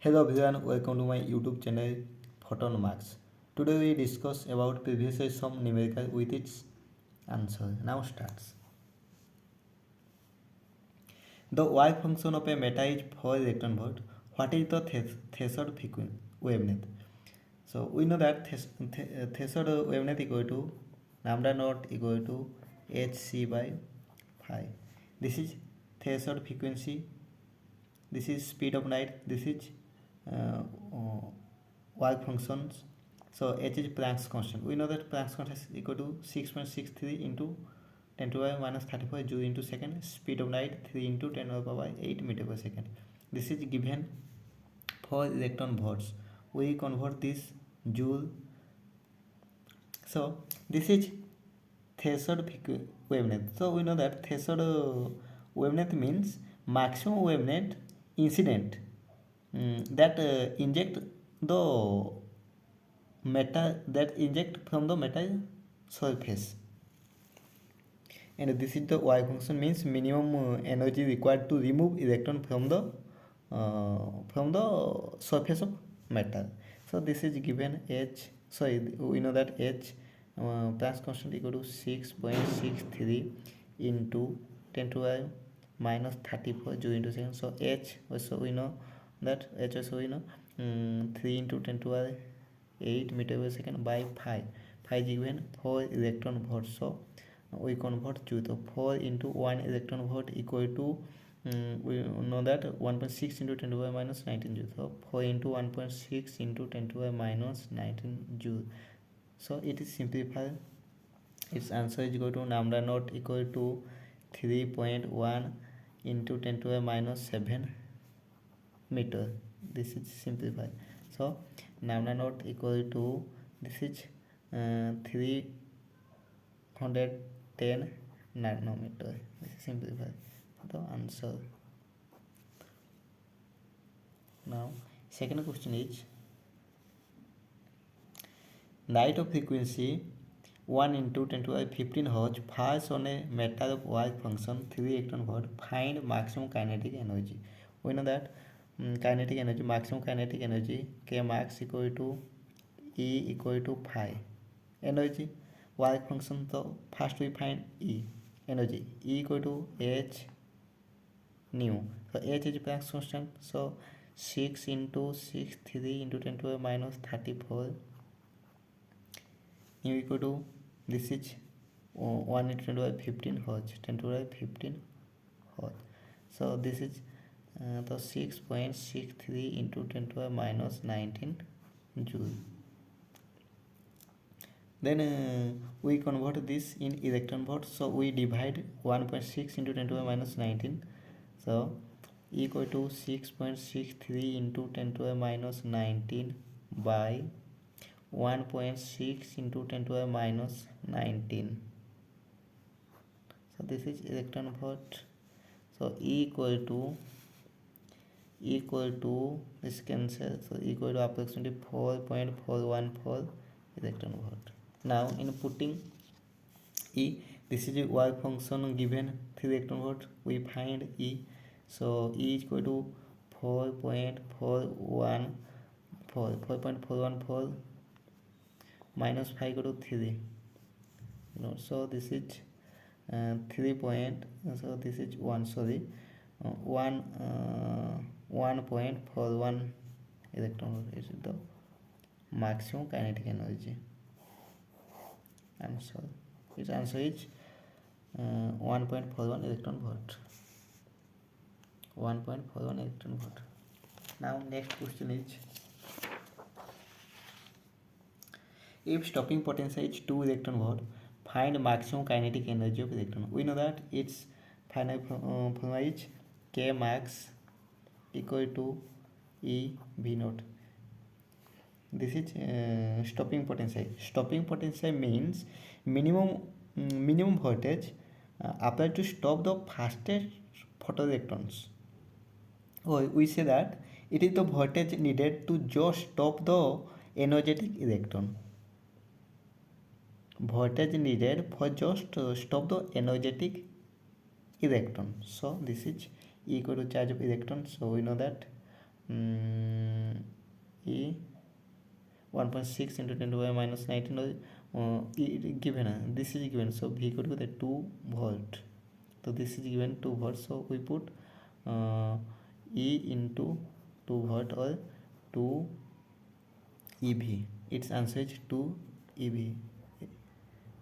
Hello everyone, welcome to my YouTube channel Photon Marks. Today we discuss about previous some numerical with its answer. Now starts. The Y function of a matter is 4 electron volt. What is the threshold wavelength? So we know that threshold wavelength equal to lambda naught equal to hc by phi. This is threshold frequency. This is speed of light. This is uh, work functions. So h is Planck's constant. We know that Planck's constant is equal to 6.63 into 10 to the power minus 34 joule into second. Speed of light 3 into 10 to the power 8 meter per second. This is given for electron volts. We convert this joule. So this is threshold wavelength. So we know that threshold wavelength means maximum wavelength incident that inject the metal that inject from the metal surface, and this is the Y function means minimum energy required to remove electron from the surface of metal. So this is given h. Sorry, we know that h Planck's constant equal to 6.63 into 10 to the minus 34 joule into second. So h also we know that h also we know 3 into 10 to the 8 meter per second by phi. Phi is given 4 electron volts. So we convert to the 4 into 1 electron volt equal to we know that 1.6 into 10 to the minus 19 joule. So 4 into 1.6 into 10 to the minus 19 joule. So it is simplified. Its answer is equal to lambda naught equal to 3.1 into 10 to the minus 7 meter. This is simplified. So lambda naught equal to this is 310 nanometer. This is simplified. The answer. Now second question is light of frequency 1 into 10 to the 15 Hz falls on a metal of Y function 3 electron volt. Find maximum kinetic energy. We know that kinetic energy, maximum kinetic energy K max equal to E equal to phi. Energy Y function, so first we find E energy. E equal to h nu. So h is Planck's constant. So 6 into 6 3 into 10 to the minus 34 nu equal to this is 1 into 10 to the 15 Hz, 10 to the 15 Hz. So this is the 6.63 into 10 to the minus 19 joule. Then we convert this in electron volts. So we divide 1.6 into 10 to the minus 19. So equal to 6.63 into 10 to the minus 19 by 1.6 into 10 to the minus 19. So this is electron volt. So equal to this cancel. So equal to approximately 4.414 electron volt. Now in putting E, this is a Y function given 3 electron volt. We find E. So E is equal to 4.414 minus 5 equal to 3. So this is 3 point. So this is 1. Sorry, 1.41 electron volt is the maximum kinetic energy. Answer. Its answer is 1.41 electron volt. 1.41 electron volt. Now next question is, if stopping potential is 2 electron volt, find maximum kinetic energy of electron. We know that its final formula is K max equal to E V naught. This is stopping potential. Stopping potential means minimum voltage applied to stop the fastest photoelectrons. Or we say that it is the voltage needed to just stop the energetic electron. Voltage needed for just stop the energetic electron. So this is equal to charge of electron. So we know that E 1.6 into 10 to the power minus 19 given, this is given, so V equal to the 2 volt. So this is given 2 volt, so we put E into 2 volt or 2 EV. Its answer is 2 EV,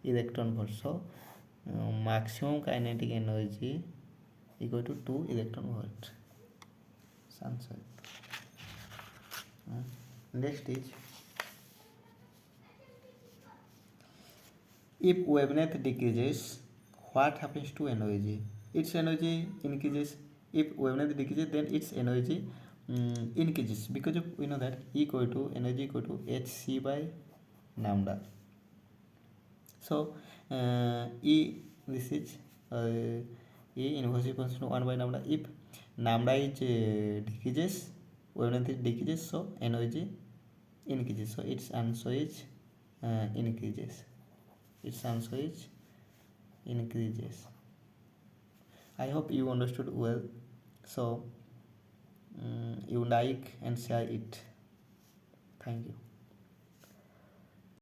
electron volt. So maximum kinetic energy equal to 2 electron volt. Answer. Next is, if wavelength decreases, what happens to energy? Its energy increases. If wavelength decreases, then its energy increases, because we know that E equal to energy equal to hc by lambda. So E, this is E inversely proportional to 1 by lambda. If lambda is decreases, wavelength is decreases, so energy increases. So its answer is increases. Its answer is increases. I hope you understood well. So you like and share it. Thank you.